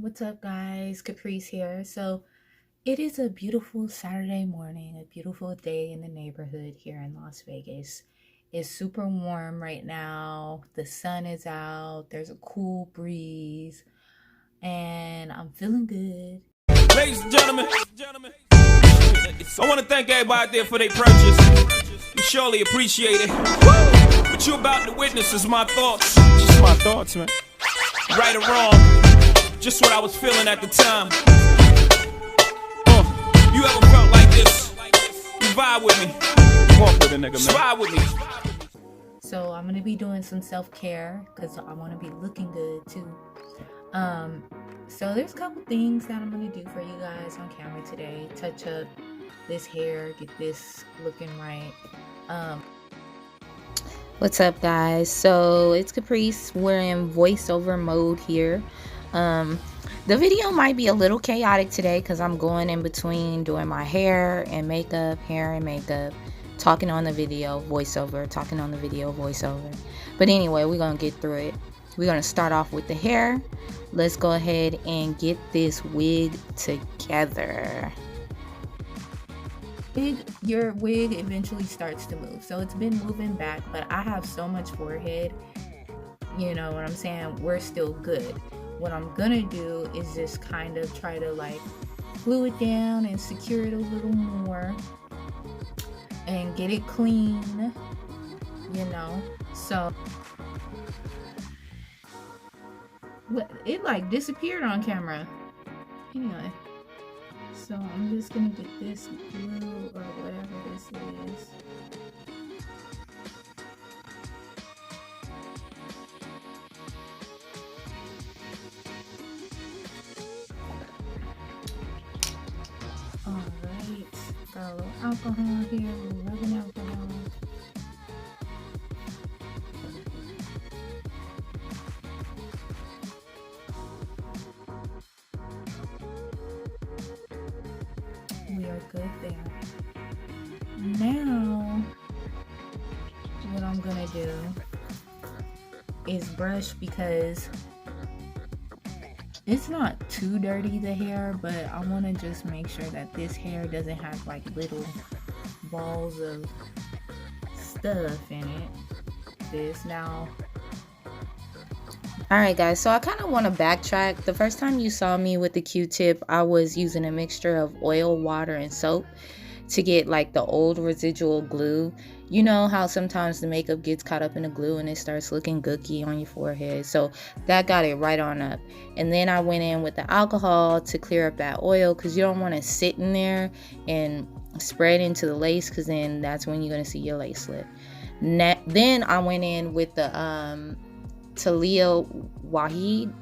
What's up, guys? Caprice here. So, it is a beautiful Saturday morning, a beautiful day in the neighborhood here in Las Vegas. It's super warm right now. The sun is out. There's a cool breeze, and I'm feeling good. Ladies and gentlemen, I want to thank everybody out there for their purchase. We surely appreciate it. What you about to witness is my thoughts. Just my thoughts, man. Right or wrong, just what I was feeling at the time. You ever felt like this? You vibe with me. Walk with a nigga, man. Vibe with me. So, I'm going to be doing some self-care because I want to be looking good too. So there's a couple things that I'm going to do for you guys on camera today. Touch up this hair, get this looking right. What's up, guys? So it's Caprice. We're in voiceover mode here. The video might be a little chaotic today because I'm going in between doing my hair and makeup, talking on the video, voiceover, talking on the video, voiceover. But anyway, we're going to get through it. We're going to start off with the hair. Let's go ahead and get this wig together. Your wig eventually starts to move. So it's been moving back, but I have so much forehead. You know what I'm saying? We're still good. What I'm going to do is just kind of try to like glue it down and secure it a little more and get it clean, you know. So it like disappeared on camera. Anyway, so I'm just gonna get this glue or whatever this is. Alright, got a little alcohol here, a little rubbing alcohol. We are good there. Now, what I'm gonna do is brush because it's not too dirty, the hair, but I want to just make sure that this hair doesn't have like little balls of stuff in it. This now. Alright guys, so I kind of want to backtrack. The first time you saw me with the Q-tip, I was using a mixture of oil, water, and soap to get like the old residual glue. You know how sometimes the makeup gets caught up in the glue and it starts looking gooky on your forehead. So that got it right on up. And then I went in with the alcohol to clear up that oil because you don't want to sit in there and spread into the lace because then that's when you're going to see your lace slip. Then I went in with the Taliah Waajid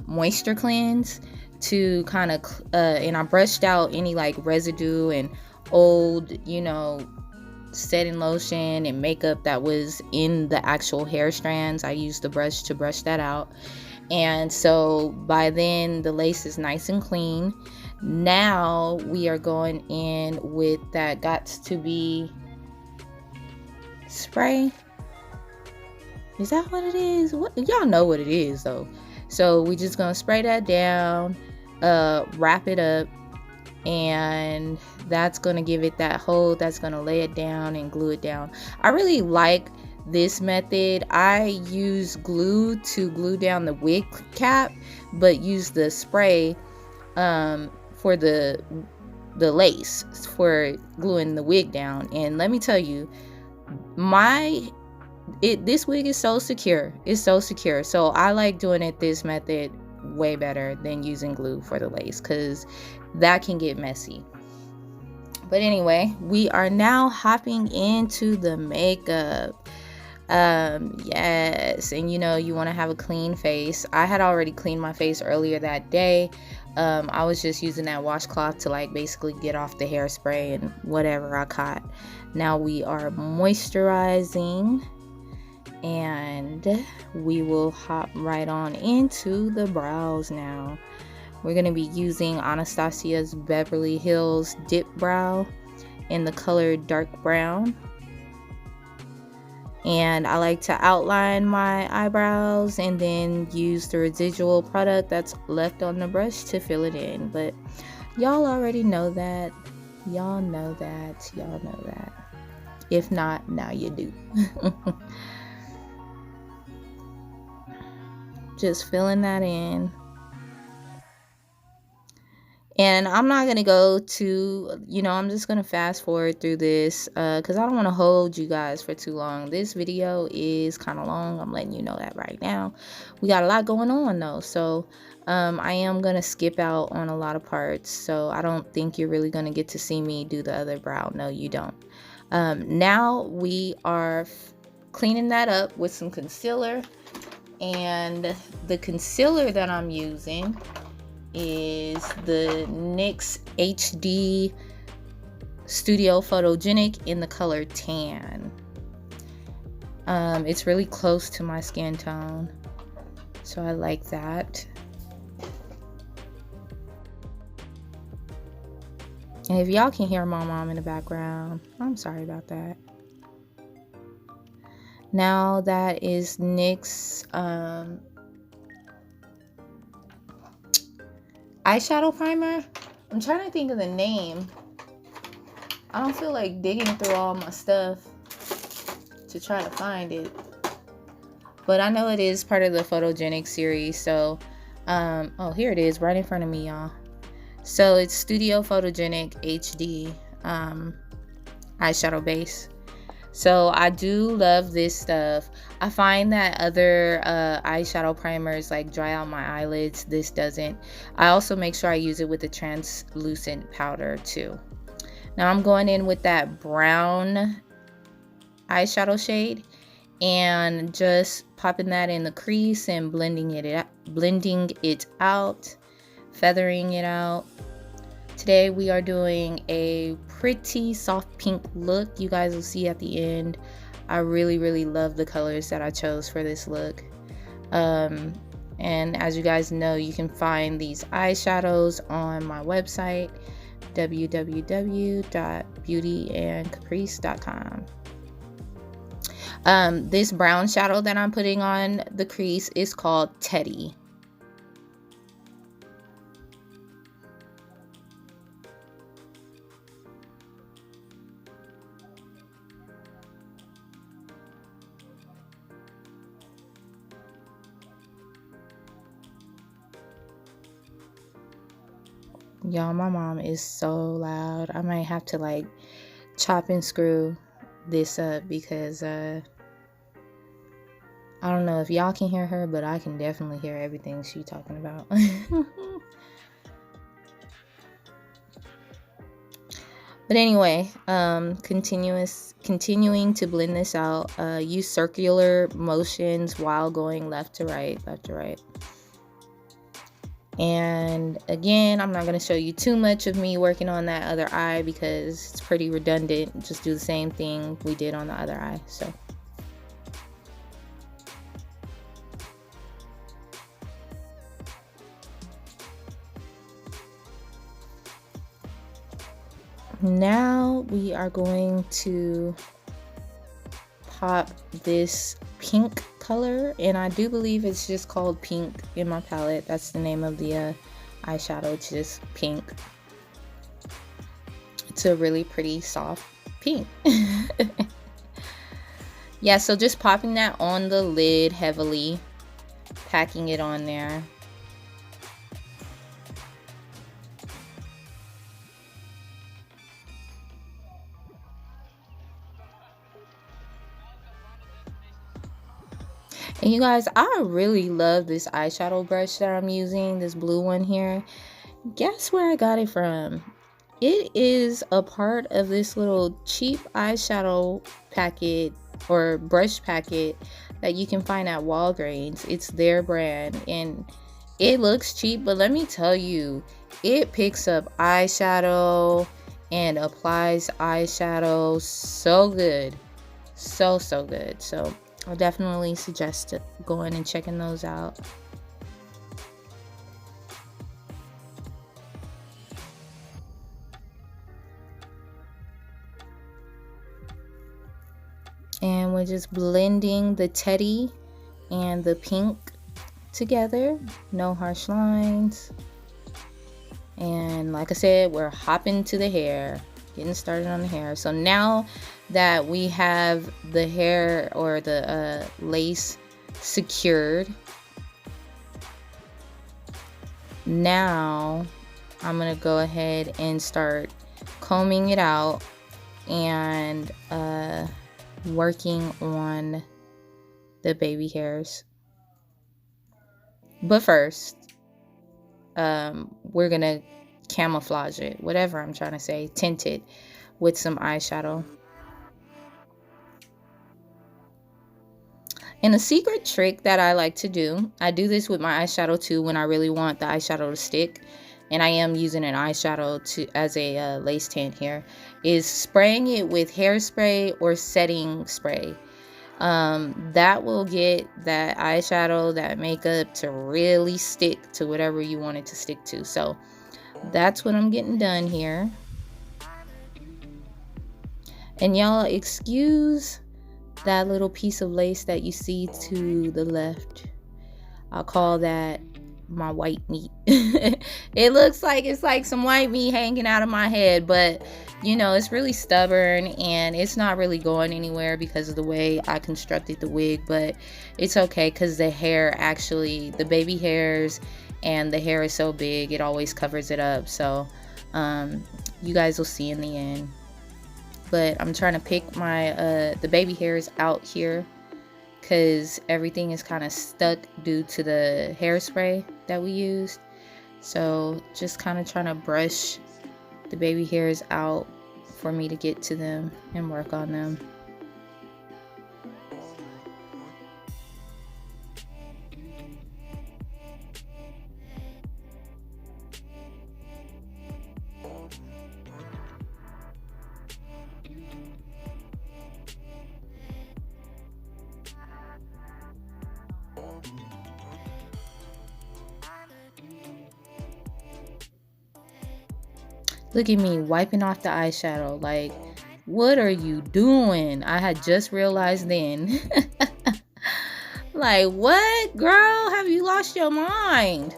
moisture cleanse to kind of and I brushed out any like residue and old, you know, setting lotion and makeup that was in the actual hair strands. I used the brush to brush that out, and so by then the lace is nice and clean. Now we are going in with that Gots to Be spray. Is that what it is? Y'all know what it is though. So we just gonna spray that down, wrap it up, and that's gonna give it that hold. That's gonna lay it down and glue it down. I really like this method. I use glue to glue down the wig cap, but use the spray for the lace for gluing the wig down. And let me tell you, this wig is so secure. It's so secure. So I like doing it this method way better than using glue for the lace because that can get messy. But anyway, we are now hopping into the makeup. Yes, and you know, you want to have a clean face. I had already cleaned my face earlier that day. I was just using that washcloth to like basically get off the hairspray and whatever I caught. Now we are moisturizing, and we will hop right on into the brows now. We're going to be using Anastasia's Beverly Hills Dip Brow in the color dark brown. And I like to outline my eyebrows and then use the residual product that's left on the brush to fill it in. But y'all already know that. Y'all know that. Y'all know that. If not, now you do. Just filling that in. And I'm not going to go to, I'm just going to fast forward through this because I don't want to hold you guys for too long. This video is kind of long. I'm letting you know that right now. We got a lot going on though. So I am going to skip out on a lot of parts. So I don't think you're really going to get to see me do the other brow. No, you don't. Now we are cleaning that up with some concealer. And the concealer that I'm using is the NYX HD Studio Photogenic in the color tan. It's really close to my skin tone, so I like that. And if y'all can hear my mom in the background, I'm sorry about that. Now that is NYX eyeshadow primer. I'm trying to think of the name. I don't feel like digging through all my stuff to try to find it, but I know it is part of the photogenic series. So oh, here it is right in front of me, y'all. So it's Studio Photogenic HD eyeshadow base. So I do love this stuff. I find that other eyeshadow primers like dry out my eyelids. This doesn't. I also make sure I use it with the translucent powder too. Now I'm going in with that brown eyeshadow shade and just popping that in the crease and blending it out, feathering it out. Today we are doing a pretty soft pink look. You guys will see at the end. I really love the colors that I chose for this look. And as you guys know, you can find these eyeshadows on my website, www.BeautyandCaprice.com. This brown shadow that I'm putting on the crease is called Teddy. Y'all, my mom is so loud. I might have to like chop and screw this up because I don't know if y'all can hear her, but I can definitely hear everything she's talking about. But anyway, continuing to blend this out. Use circular motions while going left to right, left to right. And again, I'm not going to show you too much of me working on that other eye because it's pretty redundant. Just do the same thing we did on the other eye. So now we are going to pop this pink color, and I do believe it's just called pink in my palette. That's the name of the eyeshadow. It's just pink. It's a really pretty soft pink. Yeah, so just popping that on the lid heavily, packing it on there. And you guys, I really love this eyeshadow brush that I'm using, this blue one here. Guess where I got it from? It is a part of this little cheap eyeshadow packet or brush packet that you can find at Walgreens. It's their brand and it looks cheap, but let me tell you, it picks up eyeshadow and applies eyeshadow so good. So good. So I'll definitely suggest going and checking those out. And we're just blending the teddy and the pink together. No harsh lines. And like I said, we're hopping to the hair, getting started on the hair. So now that we have the hair or the lace secured, now I'm gonna go ahead and start combing it out and working on the baby hairs. But first, we're gonna camouflage it, whatever I'm trying to say, tint it with some eyeshadow. And a secret trick that I like to do, I do this with my eyeshadow too when I really want the eyeshadow to stick, and I am using an eyeshadow as a lace tint here, is spraying it with hairspray or setting spray. That will get that eyeshadow, that makeup to really stick to whatever you want it to stick to. So that's what I'm getting done here. And y'all excuse that little piece of lace that you see to the left. I'll call that my white meat. It looks like it's like some white meat hanging out of my head, but you know, it's really stubborn and it's not really going anywhere because of the way I constructed the wig. But it's okay because the hair, actually the baby hairs, and the hair is so big it always covers it up. So you guys will see in the end. But I'm trying to pick my the baby hairs out here because everything is kind of stuck due to the hairspray that we used. So just kind of trying to brush the baby hairs out for me to get to them and work on them. Look at me wiping off the eyeshadow. Like, what are you doing? I had just realized then. Like, what, girl? Have you lost your mind?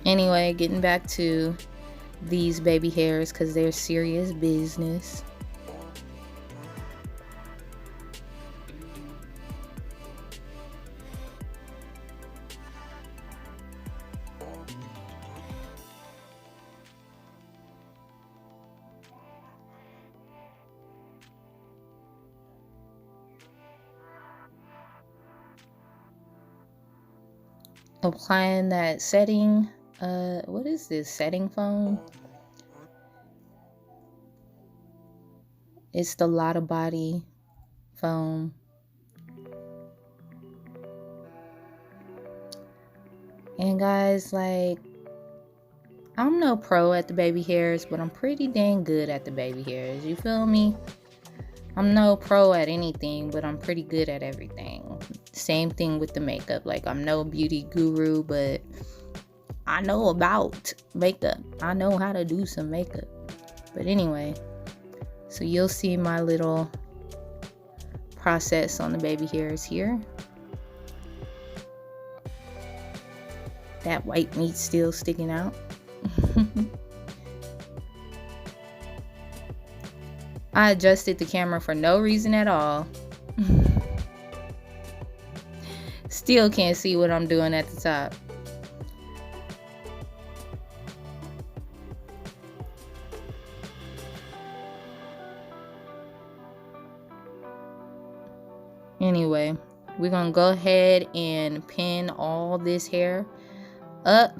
Anyway, getting back to these baby hairs because they're serious business. Applying that setting, what is this, setting foam? It's the Lotta Body foam. And guys, like, I'm no pro at the baby hairs, but I'm pretty dang good at the baby hairs. You feel me? I'm no pro at anything, but I'm pretty good at everything. Same thing with the makeup. Like, I'm no beauty guru, but I know about makeup. I know how to do some makeup. But anyway, so you'll see my little process on the baby hairs here. That white meat still sticking out. I adjusted the camera for no reason at all. Still can't see what I'm doing at the top. Anyway, we're gonna go ahead and pin all this hair up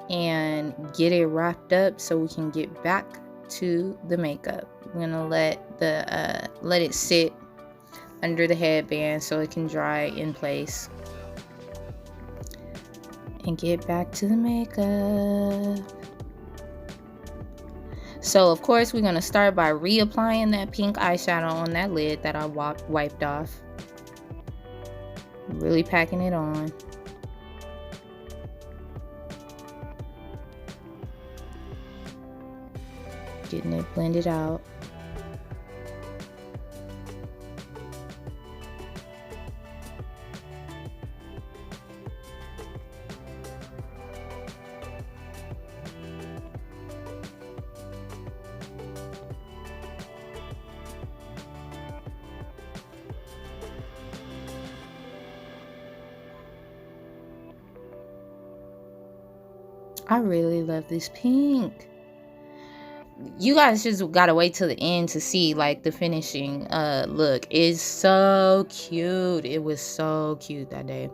and get it wrapped up so we can get back to the makeup. We're gonna let it sit under the headband so it can dry in place and get back to the makeup. So of course we're gonna start by reapplying that pink eyeshadow on that lid that I wiped off. Really packing it on. Getting it blended out. I really love this pink. You guys just gotta wait till the end to see like the finishing look. It's so cute. It was so cute that day.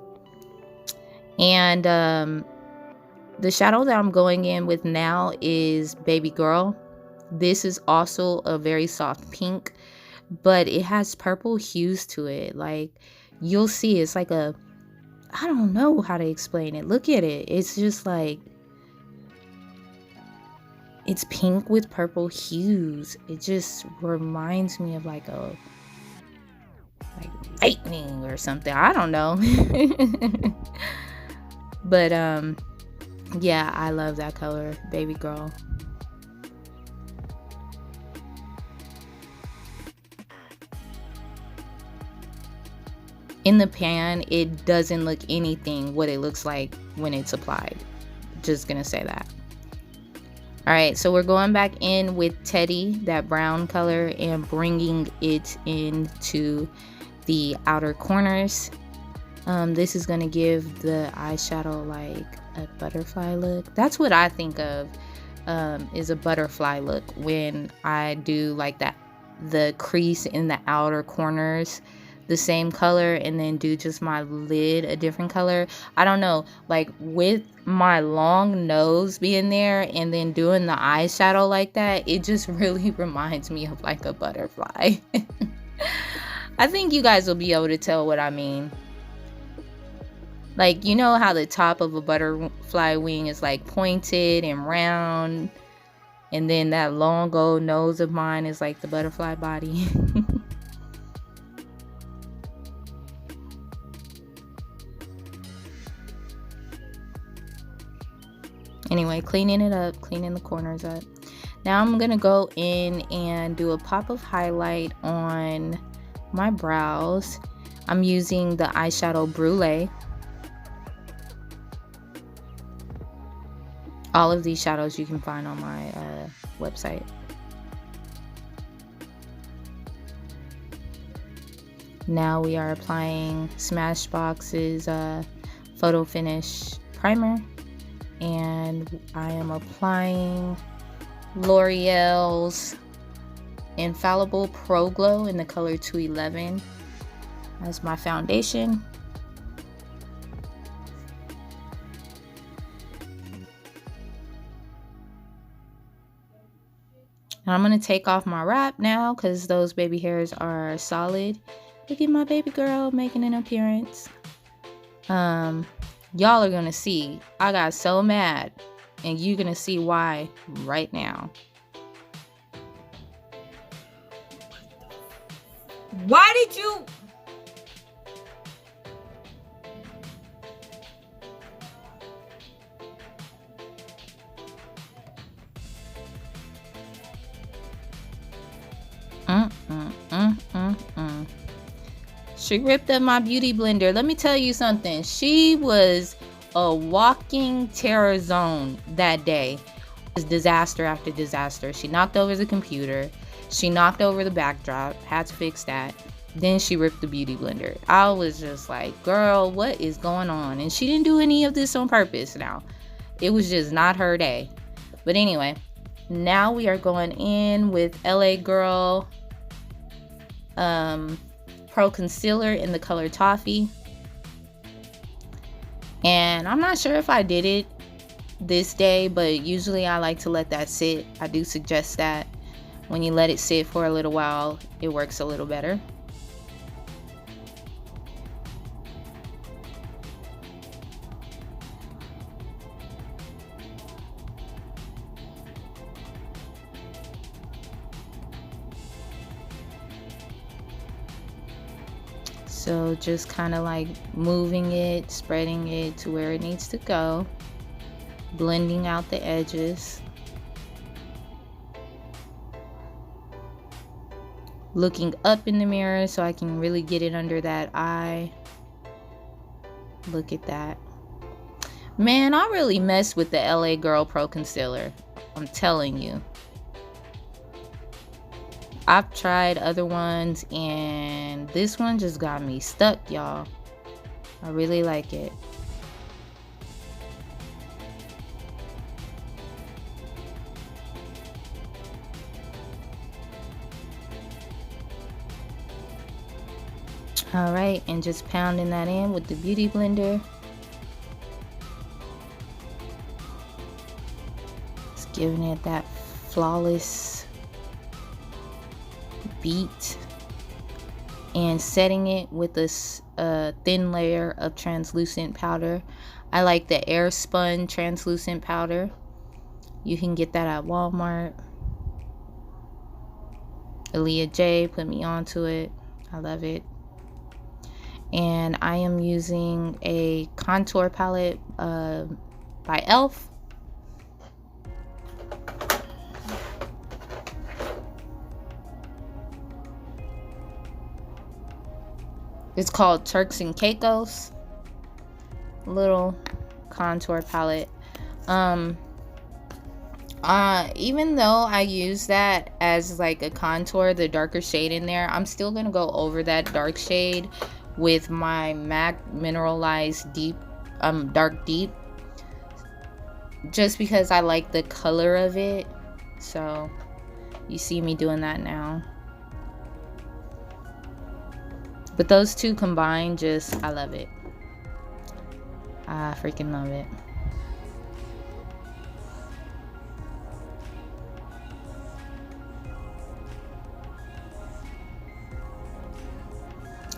And the shadow that I'm going in with now is Baby Girl. This is also a very soft pink, but it has purple hues to it. Like, you'll see it's like a, I don't know how to explain it. Look at it. It's just like, it's pink with purple hues. It just reminds me of like a, like lightning or something. I don't know. But yeah, I love that color, Baby Girl. In the pan, it doesn't look anything what it looks like when it's applied. Just gonna say that. All right, so we're going back in with Teddy, that brown color, and bringing it into the outer corners. This is gonna give the eyeshadow like a butterfly look. That's what I think of, is a butterfly look when I do like that, the crease in the outer corners the same color, and then do just my lid a different color. I don't know, like with my long nose being there and then doing the eyeshadow like that, it just really reminds me of like a butterfly. I think you guys will be able to tell what I mean. Like, you know how the top of a butterfly wing is like pointed and round, and then that long old nose of mine is like the butterfly body. Anyway, cleaning it up, cleaning the corners up. Now I'm gonna go in and do a pop of highlight on my brows. I'm using the eyeshadow Brulee. All of these shadows you can find on my website. Now we are applying Smashbox's Photo Finish Primer. And I am applying L'Oreal's Infallible Pro Glow in the color 211 as my foundation. And I'm going to take off my wrap now because those baby hairs are solid. Look at my baby girl making an appearance. Y'all are gonna see, I got so mad, and you're gonna see why right now. Why did you? She ripped up my beauty blender. Let me tell you something. She was a walking terror zone that day. It was disaster after disaster. She knocked over the computer. She knocked over the backdrop. Had to fix that. Then she ripped the beauty blender. I was just like, girl, what is going on? And she didn't do any of this on purpose now. It was just not her day. But anyway, now we are going in with LA Girl Pro Concealer in the color Toffee. And I'm not sure if I did it this day, but usually I like to let that sit. I do suggest that when you let it sit for a little while, it works a little better. So just kind of like moving it, spreading it to where it needs to go, blending out the edges, looking up in the mirror so I can really get it under that eye. Look at that. Man, I really messed with the LA Girl Pro Concealer. I'm telling you. I've tried other ones and this one just got me stuck, y'all. I really like it. Alright, and just pounding that in with the Beauty Blender. Just giving it that flawless beat. And setting it with this thin layer of translucent powder. I like the air spun translucent powder. You can get that at Walmart. Aaliyah J put me onto it. I love it. And I am using a contour palette by e.l.f. It's called Turks and Caicos. Little contour palette. Even though I use that as like a contour, the darker shade in there, I'm still gonna go over that dark shade with my MAC mineralized deep dark deep, just because I like the color of it. So you see me doing that now. But those two combined, just, I love it. I freaking love it.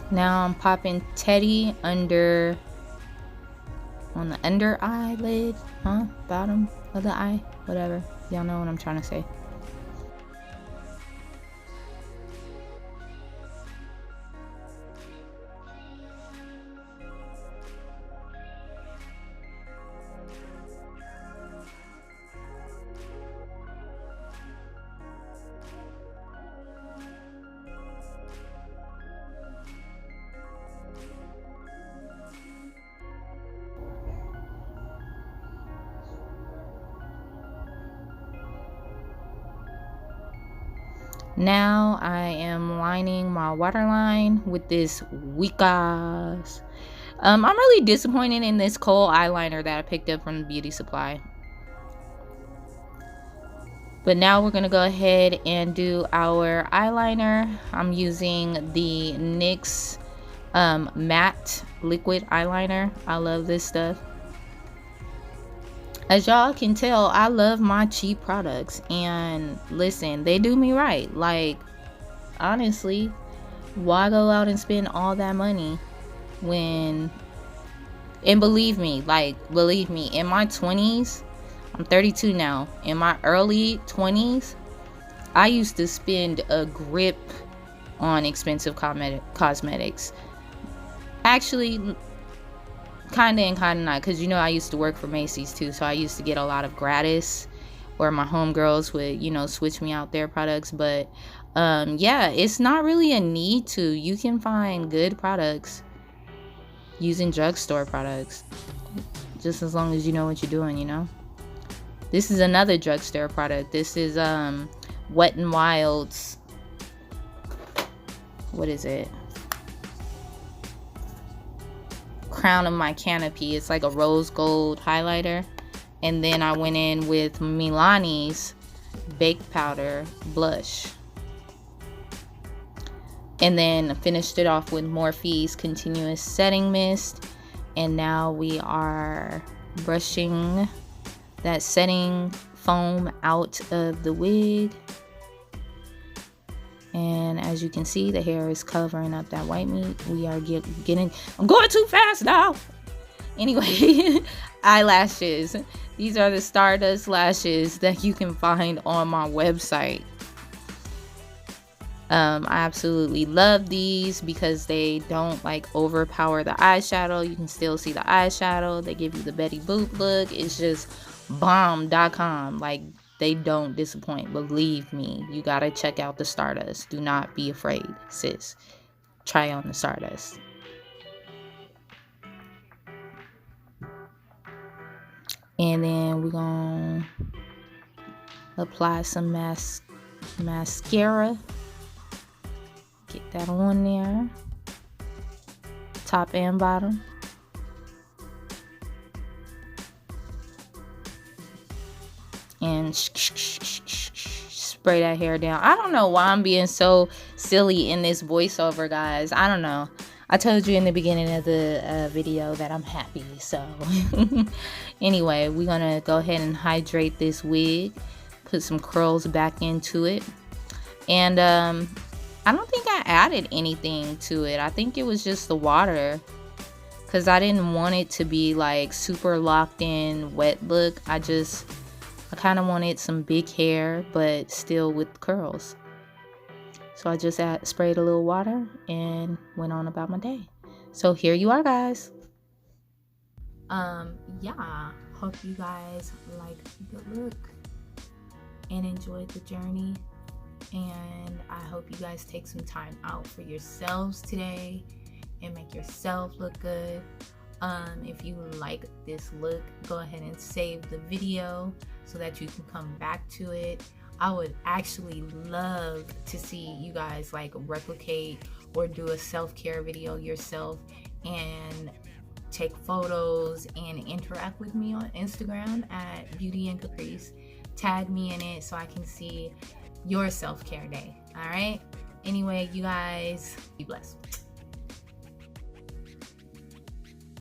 Now I'm popping Teddy on the under eyelid, bottom of the eye, whatever. Y'all know what I'm trying to say. Now I am lining my waterline with this Wikas. I'm really disappointed in this kohl eyeliner that I picked up from the beauty supply. But now we're gonna go ahead and do our eyeliner. I'm using the NYX matte liquid eyeliner. I love this stuff. As y'all can tell, I love my cheap products, and listen, they do me right. Like, honestly, why go out and spend all that money when, and believe me, in my 20s, I'm 32 now, in my early 20s, I used to spend a grip on expensive cosmetics. Actually, kinda and kinda not, because you know I used to work for Macy's too, so I used to get a lot of gratis, or my homegirls would, you know, switch me out their products. But yeah, it's not really a need to. You can find good products using drugstore products, just as long as you know what you're doing, you know. This is another drugstore product. This is Wet n Wild's, what is it, Crown of My Canopy. It's like a rose gold highlighter. And then I went in with Milani's Baked Powder Blush. And then finished it off with Morphe's Continuous Setting Mist. And now we are brushing that setting foam out of the wig. And as you can see, the hair is covering up that white meat. We are getting, I'm going too fast now. Anyway, eyelashes. These are the Stardust lashes that you can find on my website. I absolutely love these because they don't like overpower the eyeshadow. You can still see the eyeshadow. They give you the Betty Boop look. It's just bomb.com. Like, they don't disappoint. Believe me, you gotta check out the Stardust. Do not be afraid, sis. Try on the Stardust. And then we're gonna apply some mascara. Get that on there, top and bottom. And spray that hair down. I don't know why I'm being so silly in this voiceover, guys. I don't know. I told you in the beginning of the video that I'm happy. So anyway, we're gonna go ahead and hydrate this wig, put some curls back into it. And I don't think I added anything to it. I think it was just the water, because I didn't want it to be like super locked in wet look. I kind of wanted some big hair but still with curls. So I just sprayed a little water and went on about my day. So here you are, guys. Yeah, hope you guys like the look and enjoyed the journey. And I hope you guys take some time out for yourselves today and make yourself look good. If you like this look, go ahead and save the video so that you can come back to it. I would actually love to see you guys like replicate or do a self-care video yourself and take photos and interact with me on Instagram at BeautyandCaprice. Tag me in it so I can see your self-care day. All right, anyway, you guys, be blessed.